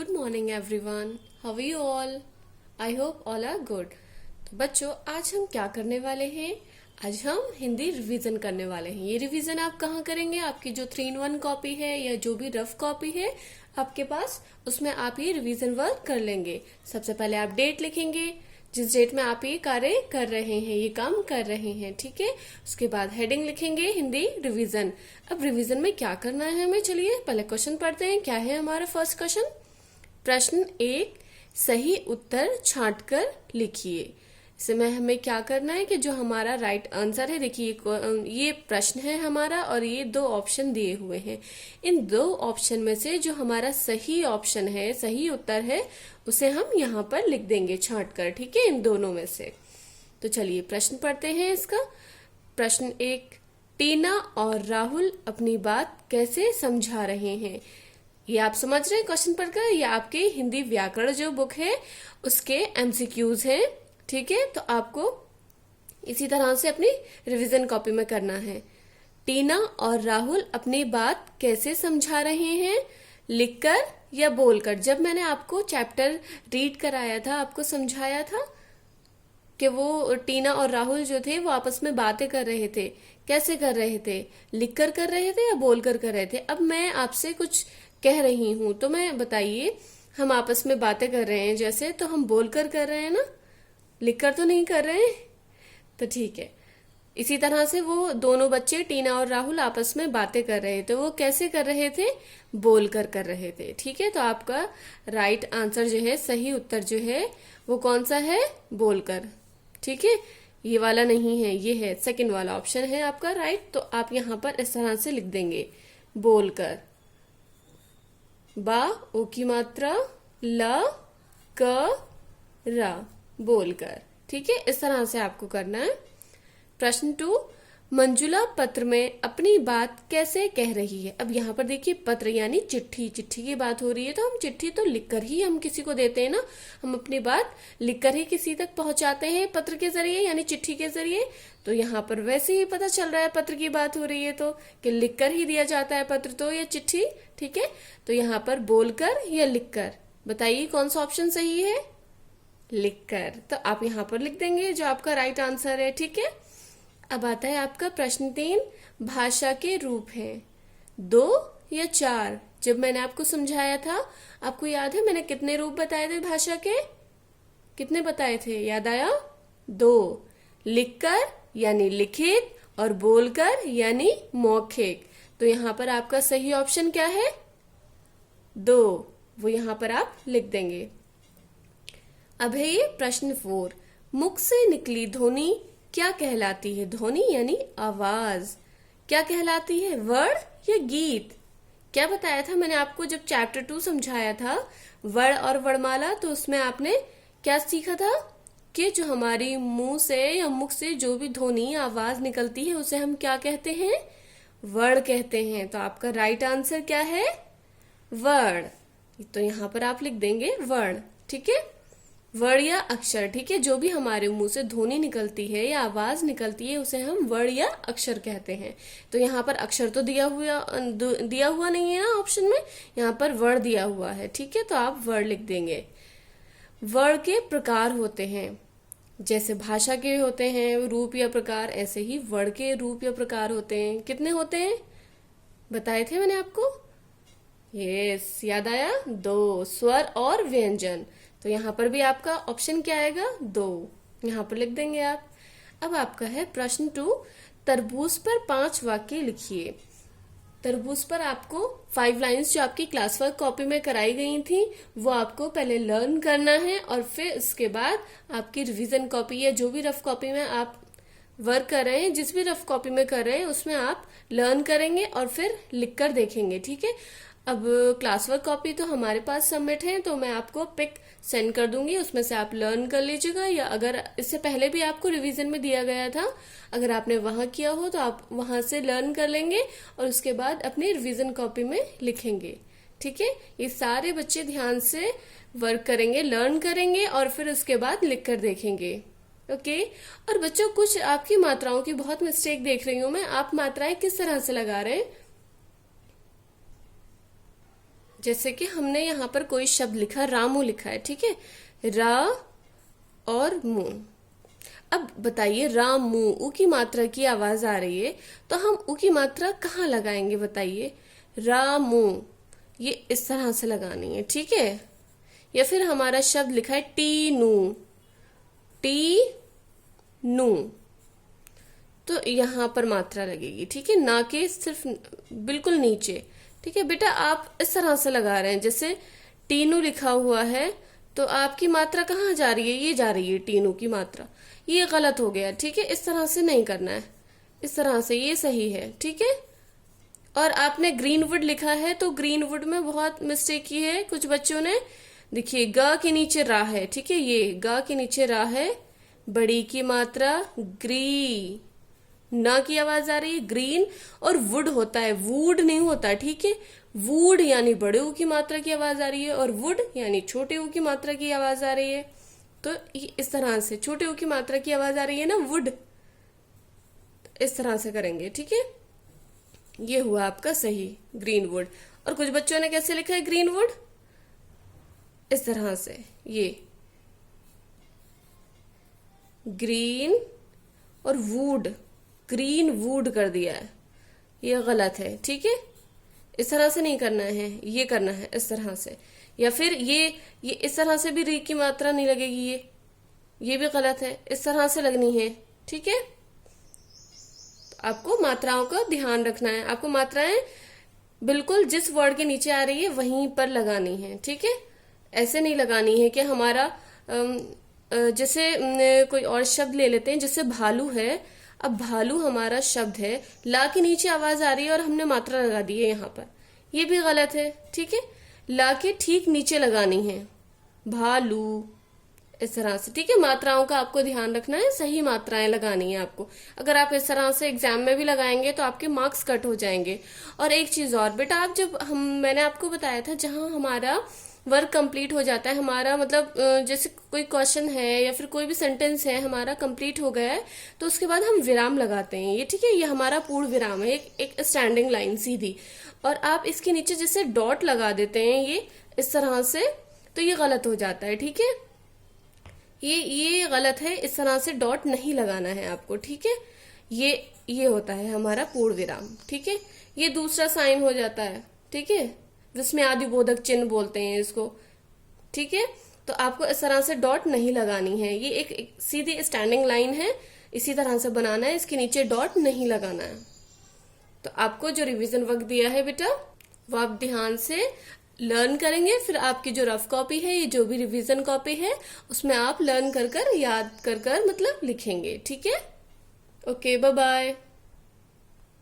Good morning everyone. How are you all? I hope all are good. तो बच्चों आज हम क्या करने वाले हैं? आज हम हिंदी रिवीजन करने वाले हैं। ये रिवीजन आप कहाँ करेंगे? आपकी जो 3-in-1 कॉपी है या जो भी रफ कॉपी है आपके पास, उसमें आप ये रिवीजन वर्क कर लेंगे। सबसे पहले आप डेट लिखेंगे, जिस डेट में आप ये कार्य कर रहे हैं, ये काम कर रहे हैं, ठीक है। उसके बाद हेडिंग लिखेंगे हिंदी रिवीजन। अब रिवीजन में क्या करना है हमें, चलिए पहले क्वेश्चन पढ़ते हैं। क्या है हमारा फर्स्ट क्वेश्चन? प्रश्न 1, सही उत्तर छांटकर लिखिए। इसमें हमें क्या करना है कि जो हमारा राइट आंसर है, देखिए ये प्रश्न है हमारा और ये 2 ऑप्शन दिए हुए हैं। इन 2 ऑप्शन में से जो हमारा सही ऑप्शन है, सही उत्तर है, उसे हम यहाँ पर लिख देंगे छांटकर, ठीक है, इन दोनों में से। तो चलिए प्रश्न पढ़ते हैं इसका। प्रश्न 1, टीना और राहुल अपनी बात कैसे समझा रहे हैं? ये आप समझ रहे हैं क्वेश्चन पढ़कर? ये आपके हिंदी व्याकरण जो बुक है उसके एमसीक्यूज हैं, ठीक है। तो आपको इसी तरह से अपनी रिवीजन कॉपी में करना है। टीना और राहुल अपनी बात कैसे समझा रहे हैं? लिखकर या बोलकर? जब मैंने आपको चैप्टर रीड कराया था, आपको समझाया था कि वो टीना और राहुल जो थे वो आपस में बातें कर रहे थे। कैसे कर रहे थे? लिखकर कर रहे थे या बोलकर कर रहे थे? अब मैं आपसे कुछ कह रही हूं तो मैं बताइए, हम आपस में बातें कर रहे हैं जैसे, तो हम बोलकर कर रहे हैं ना, लिखकर तो नहीं कर रहे हैं। तो ठीक है, इसी तरह से वो दोनों बच्चे टीना और राहुल आपस में बातें कर रहे थे। वो कैसे कर रहे थे? बोलकर कर रहे थे, ठीक है। तो आपका राइट आंसर जो है, सही उत्तर जो है वो कौन सा है? बोलकर, ठीक है। ये वाला नहीं है, ये है सेकंड वाला ऑप्शन है आपका राइट। तो आप यहाँ पर इस तरह से लिख देंगे, बोलकर। बा ओ की मात्रा, ल क रा, बोलकर, ठीक है। इस तरह से आपको करना है। प्रश्न 2, मंजुला पत्र में अपनी बात कैसे कह रही है? अब यहाँ पर देखिए पत्र यानी चिट्ठी, चिट्ठी की बात हो रही है, तो हम चिट्ठी तो लिखकर ही हम किसी को देते हैं ना। हम अपनी बात लिखकर ही किसी तक पहुंचाते हैं पत्र के जरिए, यानी चिट्ठी के जरिए। तो यहाँ पर वैसे ही पता चल रहा है पत्र की बात हो रही है तो कि लिखकर ही दिया जाता है पत्र तो या चिट्ठी, ठीक है। तो यहाँ पर बोलकर या लिखकर, बताइए कौन सा ऑप्शन सही है? लिखकर। तो आप यहाँ पर लिख देंगे जो आपका राइट आंसर है, ठीक है। अब आता है आपका प्रश्न 3, भाषा के रूप हैं 2 या 4? जब मैंने आपको समझाया था, आपको याद है मैंने कितने रूप बताए थे भाषा के? कितने बताए थे, याद आया? 2। लिखकर यानी लिखित और बोलकर यानी मौखिक। तो यहाँ पर आपका सही ऑप्शन क्या है? 2। वो यहाँ पर आप लिख देंगे। अब है ये प्रश्न 4, मुख से निकली ध्वनि क्या कहलाती है? ध्वनि यानी आवाज क्या कहलाती है? वर्ड या गीत? क्या बताया था मैंने आपको जब चैप्टर 2 समझाया था, वर्ण और वर्णमाला? तो उसमें आपने क्या सीखा था कि जो हमारी मुंह से या मुख से जो भी ध्वनि आवाज निकलती है उसे हम क्या कहते हैं? वर्ण कहते हैं। तो आपका राइट आंसर क्या है? वर्ण। तो यहाँ पर आप लिख देंगे वर्ण, ठीक है। वर्ण या अक्षर, ठीक है। जो भी हमारे मुंह से ध्वनि निकलती है या आवाज निकलती है उसे हम वर्ण या अक्षर कहते हैं। तो यहाँ पर अक्षर तो दिया हुआ नहीं है ना ऑप्शन में, यहाँ पर वर्ण दिया हुआ है, ठीक है। तो आप वर्ण लिख देंगे। वर्ण के प्रकार होते हैं, जैसे भाषा के होते हैं रूप या प्रकार, ऐसे ही वर्ण के रूप या प्रकार होते हैं। कितने होते हैं बताए थे मैंने आपको? यस, याद आया? 2, स्वर और व्यंजन। तो यहाँ पर भी आपका ऑप्शन क्या आएगा? 2। यहाँ पर लिख देंगे आप। अब आपका है प्रश्न 2, तरबूज पर 5 वाक्य लिखिए। तरबूज पर आपको 5 लाइंस जो आपकी क्लास वर्क कॉपी में कराई गई थी वो आपको पहले लर्न करना है, और फिर उसके बाद आपकी रिवीजन कॉपी या जो भी रफ कॉपी में आप वर्क कर रहे हैं, जिस भी रफ कॉपी में कर रहे हैं उसमें आप लर्न करेंगे और फिर लिख कर देखेंगे, ठीक है। अब क्लास वर्क कॉपी तो हमारे पास सबमिट है, तो मैं आपको पिक सेंड कर दूंगी, उसमें से आप लर्न कर लीजिएगा। या अगर इससे पहले भी आपको रिवीजन में दिया गया था, अगर आपने वहां किया हो तो आप वहां से लर्न कर लेंगे और उसके बाद अपनी रिवीजन कॉपी में लिखेंगे, ठीक है। ये सारे बच्चे ध्यान से वर्क करेंगे, लर्न करेंगे और फिर उसके बाद लिख कर देखेंगे, ओके। और बच्चों कुछ आपकी मात्राओं की बहुत मिस्टेक देख रही हूं मैं। आप मात्राएं किस तरह से लगा रहे हैं? जैसे कि हमने यहाँ पर कोई शब्द लिखा, रामू लिखा है, ठीक है, रा और मू। अब बताइए, रामू, ऊ की मात्रा की आवाज आ रही है, तो हम ऊ की मात्रा कहाँ लगाएंगे बताइए। रामू, ये इस तरह से लगानी है, ठीक है। या फिर हमारा शब्द लिखा है टीनू, टी नू, तो यहाँ पर मात्रा लगेगी, ठीक है, ना कि सिर्फ बिल्कुल नीचे, ठीक है। बेटा आप इस तरह से लगा रहे हैं, जैसे टीनू लिखा हुआ है तो आपकी मात्रा कहाँ जा रही है, ये जा रही है टीनू की मात्रा, ये गलत हो गया, ठीक है। इस तरह से नहीं करना है, इस तरह से ये सही है, ठीक है। और आपने ग्रीनवुड लिखा है तो ग्रीनवुड में बहुत मिस्टेक की है कुछ बच्चों ने। देखिए ग के नीचे रा है, ठीक है, ये ग के नीचे रा है, बड़ी की मात्रा ग्री, ना की आवाज आ रही है, ग्रीन। और वुड होता है, वुड नहीं होता, ठीक है। वुड यानी बड़े ऊ की मात्रा की आवाज आ रही है, और वुड यानी छोटे ऊ की मात्रा की आवाज आ रही है। तो इस तरह से छोटे ऊ की मात्रा की आवाज आ रही है ना, वुड, इस तरह से करेंगे, ठीक है। ये हुआ आपका सही, ग्रीनवुड। और कुछ बच्चों ने कैसे लिखा है ग्रीनवुड, इस तरह से, ये ग्रीन और वुड, ग्रीन वुड कर दिया है, ये गलत है, ठीक है। इस तरह से नहीं करना है, ये करना है इस तरह से। या फिर ये इस तरह से भी री की मात्रा नहीं लगेगी, ये भी गलत है, इस तरह से लगनी है, ठीक है। तो आपको मात्राओं का ध्यान रखना है, आपको मात्राएं बिल्कुल जिस वर्ड के नीचे आ रही है वहीं पर लगानी है, ठीक है। ऐसे नहीं लगानी है कि हमारा जैसे कोई और शब्द ले लेते हैं, जैसे भालू है। अब भालू हमारा शब्द है, ला के नीचे आवाज आ रही है और हमने मात्रा लगा दी है यहाँ पर, ये भी गलत है, ठीक है। ला के ठीक नीचे लगानी है, भालू, इस तरह से, ठीक है। मात्राओं का आपको ध्यान रखना है, सही मात्राएं लगानी है आपको। अगर आप इस तरह से एग्जाम में भी लगाएंगे तो आपके मार्क्स कट हो जाएंगे। और एक चीज और बेटा, आप जब मैंने आपको बताया था, जहां हमारा वर्क कंप्लीट हो जाता है, हमारा मतलब जैसे कोई क्वेश्चन है या फिर कोई भी सेंटेंस है हमारा कंप्लीट हो गया है, तो उसके बाद हम विराम लगाते हैं, ये ठीक है, ये हमारा पूर्ण विराम है, एक स्टैंडिंग लाइन सीधी। और आप इसके नीचे जैसे डॉट लगा देते हैं, ये इस तरह से, तो ये गलत हो जाता है, ठीक है। ये गलत है, इस तरह से डॉट नहीं लगाना है आपको, ठीक है। ये होता है हमारा पूर्ण विराम, ठीक है। ये दूसरा साइन हो जाता है, ठीक है, जिसमें आदिबोधक चिन्ह बोलते हैं इसको, ठीक है। तो आपको इस तरह से डॉट नहीं लगानी है, ये एक सीधी स्टैंडिंग लाइन है, इसी तरह से बनाना है, इसके नीचे डॉट नहीं लगाना है। तो आपको जो रिवीजन वर्क दिया है बेटा, वो आप ध्यान से लर्न करेंगे, फिर आपकी जो रफ कॉपी है, ये जो भी रिवीजन कॉपी है, उसमें आप लर्न कर याद कर मतलब लिखेंगे, ठीक है। Okay, bye bye.